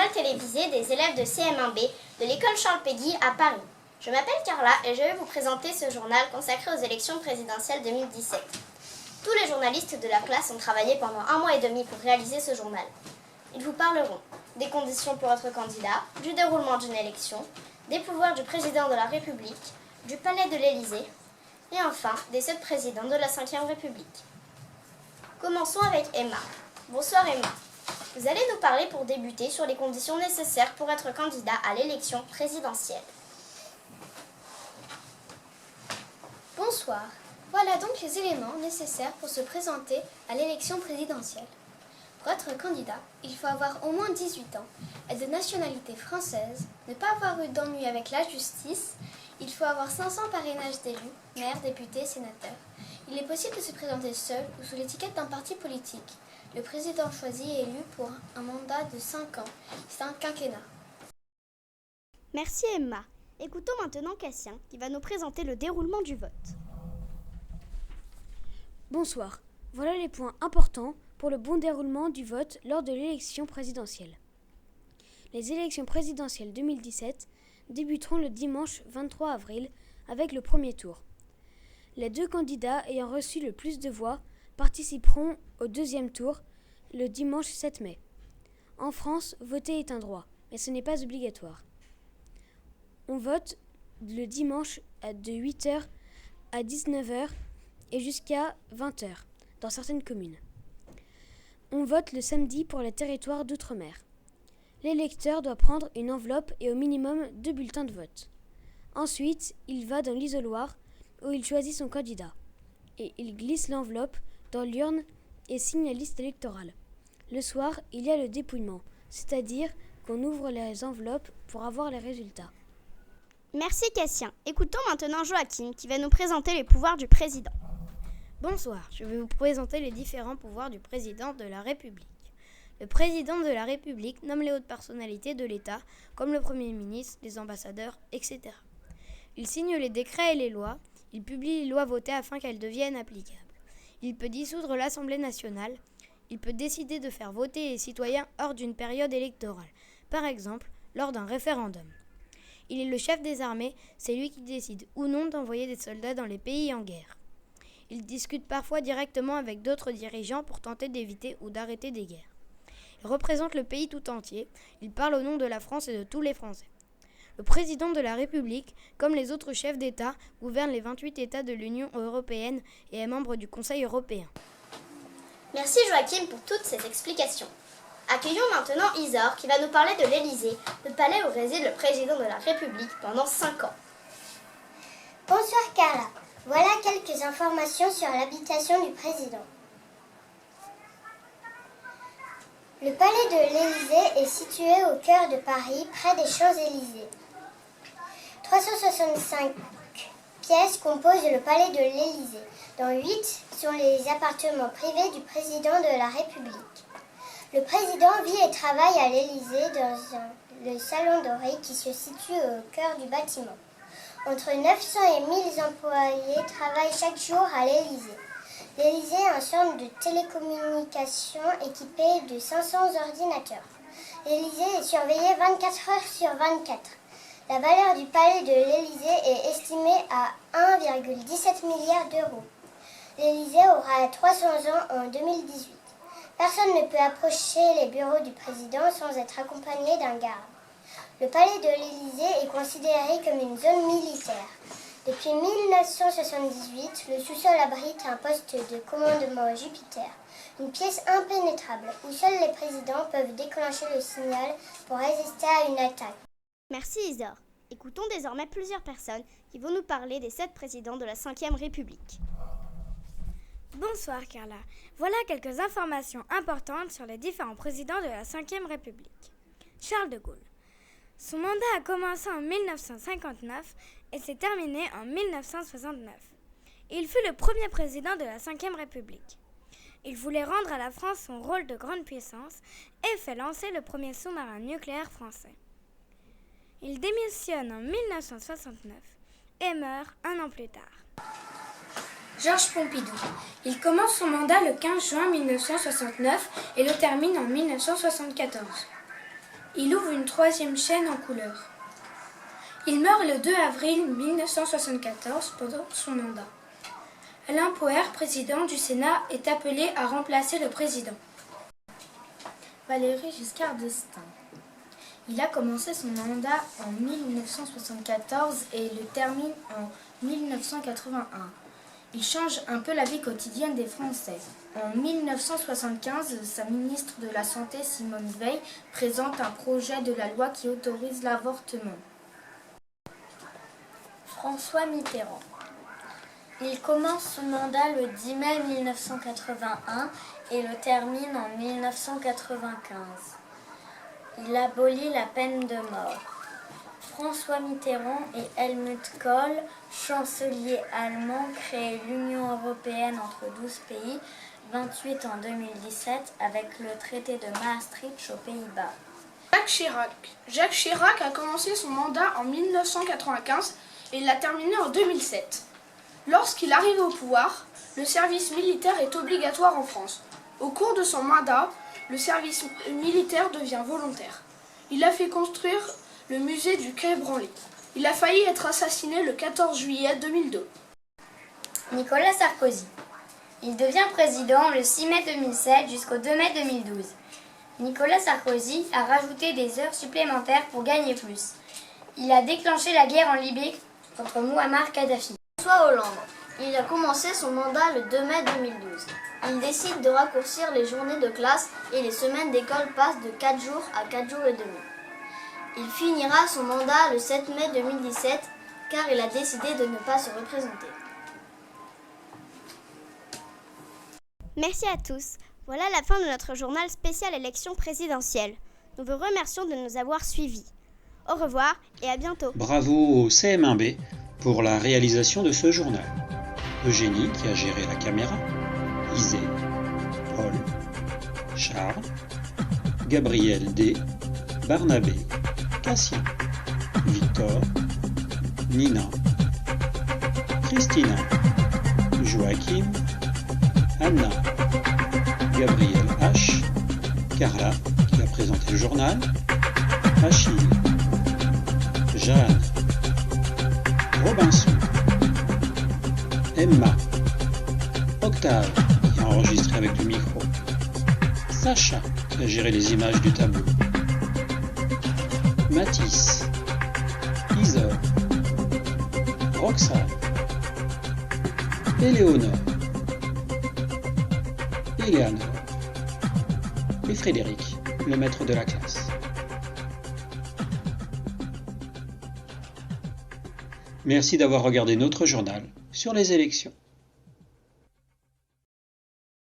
journal télévisé des élèves de CM1B de l'école Charles Péguy à Paris. Je m'appelle Carla et je vais vous présenter ce journal consacré aux élections présidentielles 2017. Tous les journalistes de la classe ont travaillé pendant 1 mois et demi pour réaliser ce journal. Ils vous parleront des conditions pour être candidat, du déroulement d'une élection, des pouvoirs du président de la République, du palais de l'Élysée et enfin des 7 présidents de la Ve République. Commençons avec Emma. Bonsoir Emma. Vous allez nous parler pour débuter sur les conditions nécessaires pour être candidat à l'élection présidentielle. Bonsoir. Voilà donc les éléments nécessaires pour se présenter à l'élection présidentielle. Pour être candidat, il faut avoir au moins 18 ans, être de nationalité française, ne pas avoir eu d'ennui avec la justice, il faut avoir 500 parrainages d'élus, maires, députés, sénateurs. Il est possible de se présenter seul ou sous l'étiquette d'un parti politique. Le président choisi est élu pour un mandat de 5 ans. C'est un quinquennat. Merci Emma. Écoutons maintenant Cassien qui va nous présenter le déroulement du vote. Bonsoir. Voilà les points importants pour le bon déroulement du vote lors de l'élection présidentielle. Les élections présidentielles 2017 débuteront le dimanche 23 avril avec le premier tour. Les 2 candidats ayant reçu le plus de voix participeront au deuxième tour le dimanche 7 mai. En France, voter est un droit, mais ce n'est pas obligatoire. On vote le dimanche de 8h à 19h et jusqu'à 20h dans certaines communes. On vote le samedi pour les territoires d'outre-mer. L'électeur doit prendre une enveloppe et au minimum 2 bulletins de vote. Ensuite, il va dans l'isoloir où il choisit son candidat. Et il glisse l'enveloppe dans l'urne et signe la liste électorale. Le soir, il y a le dépouillement, c'est-à-dire qu'on ouvre les enveloppes pour avoir les résultats. Merci Cassien. Écoutons maintenant Joachim qui va nous présenter les pouvoirs du président. Bonsoir, je vais vous présenter les différents pouvoirs du président de la République. Le président de la République nomme les hautes personnalités de l'État, comme le Premier ministre, les ambassadeurs, etc. Il signe les décrets et les lois, il publie les lois votées afin qu'elles deviennent applicables. Il peut dissoudre l'Assemblée nationale, il peut décider de faire voter les citoyens hors d'une période électorale, par exemple lors d'un référendum. Il est le chef des armées, c'est lui qui décide ou non d'envoyer des soldats dans les pays en guerre. Il discute parfois directement avec d'autres dirigeants pour tenter d'éviter ou d'arrêter des guerres. Il représente le pays tout entier, il parle au nom de la France et de tous les Français. Le président de la République, comme les autres chefs d'État, gouverne les 28 États de l'Union européenne et est membre du Conseil européen. Merci Joachim pour toutes ces explications. Accueillons maintenant Isor qui va nous parler de l'Élysée, le palais où réside le président de la République pendant 5 ans. Bonsoir Carla. Voilà quelques informations sur l'habitation du président. Le palais de l'Élysée est situé au cœur de Paris, près des Champs-Élysées. 365 pièces composent le palais de l'Élysée, dont 8 sont les appartements privés du président de la République. Le président vit et travaille à l'Élysée dans le Salon Doré qui se situe au cœur du bâtiment. Entre 900 et 1000 employés travaillent chaque jour à l'Élysée. L'Élysée est un centre de télécommunications équipé de 500 ordinateurs. L'Élysée est surveillé 24 heures sur 24. La valeur du palais de l'Élysée est estimée à 1,17 milliard d'euros. L'Élysée aura 300 ans en 2018. Personne ne peut approcher les bureaux du président sans être accompagné d'un garde. Le palais de l'Élysée est considéré comme une zone militaire. Depuis 1978, le sous-sol abrite un poste de commandement Jupiter, une pièce impénétrable où seuls les présidents peuvent déclencher le signal pour résister à une attaque. Merci Isor. Écoutons désormais plusieurs personnes qui vont nous parler des 7 présidents de la Ve République. Bonsoir Carla. Voilà quelques informations importantes sur les différents présidents de la Ve République. Charles de Gaulle. Son mandat a commencé en 1959 et s'est terminé en 1969. Il fut le premier président de la Ve République. Il voulait rendre à la France son rôle de grande puissance et fait lancer le premier sous-marin nucléaire français. Il démissionne en 1969 et meurt un an plus tard. Georges Pompidou. Il commence son mandat le 15 juin 1969 et le termine en 1974. Il ouvre une troisième chaîne en couleur. Il meurt le 2 avril 1974 pendant son mandat. Alain Poher, président du Sénat, est appelé à remplacer le président. Valéry Giscard d'Estaing. Il a commencé son mandat en 1974 et le termine en 1981. Il change un peu la vie quotidienne des Français. En 1975, sa ministre de la Santé, Simone Veil, présente un projet de la loi qui autorise l'avortement. François Mitterrand. Il commence son mandat le 10 mai 1981 et le termine en 1995. Il abolit la peine de mort. François Mitterrand et Helmut Kohl, chancelier allemand, créent l'Union européenne entre 12 pays, 28 en 2017 avec le traité de Maastricht aux Pays-Bas. Jacques Chirac. Jacques Chirac a commencé son mandat en 1995 et l'a terminé en 2007. Lorsqu'il arrive au pouvoir, le service militaire est obligatoire en France. Au cours de son mandat, le service militaire devient volontaire. Il a fait construire le musée du Quai Branly. Il a failli être assassiné le 14 juillet 2002. Nicolas Sarkozy. Il devient président le 6 mai 2007 jusqu'au 2 mai 2012. Nicolas Sarkozy a rajouté des heures supplémentaires pour gagner plus. Il a déclenché la guerre en Libye contre Mouammar Kadhafi. François Hollande. Il a commencé son mandat le 2 mai 2012. Il décide de raccourcir les journées de classe et les semaines d'école passent de 4 jours à 4 jours et demi. Il finira son mandat le 7 mai 2017 car il a décidé de ne pas se représenter. Merci à tous. Voilà la fin de notre journal spécial élection présidentielle. Nous vous remercions de nous avoir suivis. Au revoir et à bientôt. Bravo au CM1B pour la réalisation de ce journal. Eugénie qui a géré la caméra, Isée, Paul, Charles, Gabriel D, Barnabé, Cassien, Victor, Nina, Christina, Joachim, Anna, Gabriel H, Carla qui a présenté le journal, Achille, Jeanne, Robinson, Emma, Octave qui a enregistré avec le micro, Sacha qui a géré les images du tableau, Mathis, Isor, Roxane, Éléonore, Eleanor et Frédéric, le maître de la classe. Merci d'avoir regardé notre journal sur les élections.